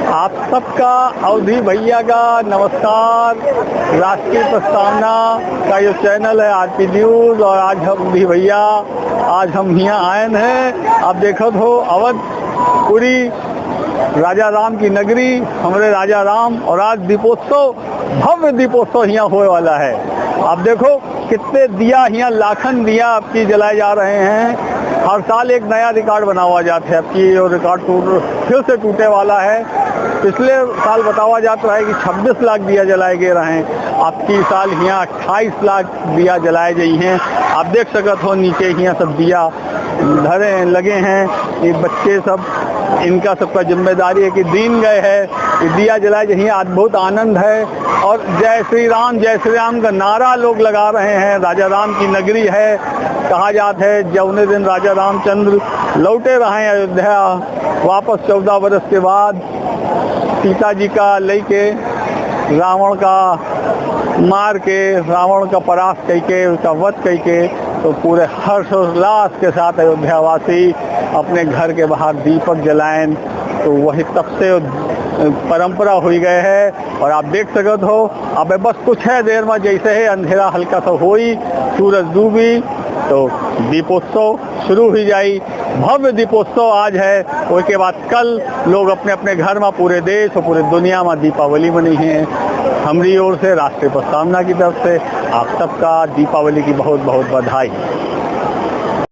आप सबका अवधि भैया का नमस्कार। राष्ट्रीय प्रस्तावना का जो चैनल है आरपी न्यूज़, और आज हम भी भैया आज हम यहाँ आए हैं। आप देखत हो अवध पूरी राजा राम की नगरी, हमारे राजा राम, और आज दीपोत्सव, भव्य दीपोत्सव यहाँ होने वाला है। आप देखो कितने दिया यहाँ, लाखन दिया आपकी जलाए जा रहे हैं। हर साल एक नया रिकॉर्ड बना हुआ जाता है आपकी, और रिकॉर्ड फिर से टूटे वाला है। पिछले साल बतावा जाता है कि 26 लाख दिया जलाए गए रहे, आपकी साल यहाँ 28 लाख दिया जलाए गई हैं। आप देख सकते हो नीचे यहाँ सब दिया धरे लगे हैं। ये बच्चे सब, इनका सबका जिम्मेदारी है कि दिन गए है दिया जलाए जाइए। आज बहुत आनंद है, और जय श्री राम का नारा लोग लगा रहे हैं। राजा राम की नगरी है, कहा जाता है जौने दिन राजा रामचंद्र लौटे रहे अयोध्या वापस 14 बरस के बाद, सीता जी का लेके रावण का मार के, रावण का परास्त करके, उसका वध करके, तो पूरे हर्षोल्लास के साथ अयोध्यावासी अपने घर के बाहर दीपक जलाएं। तो वही तब से परंपरा हुई गए है। और आप देख सकते हो अब बस कुछ है देर में, जैसे ही अंधेरा हल्का सा होई, सूरज डूबी, तो दीपोत्सव शुरू हो जाई। भव्य दीपोत्सव आज है, उसके बाद कल लोग अपने अपने घर में, पूरे देश और पूरे दुनिया में दीपावली मनी है। हमारी ओर से राष्ट्रीय प्रस्तावना की तरफ से आप सबका दीपावली की बहुत बहुत बधाई।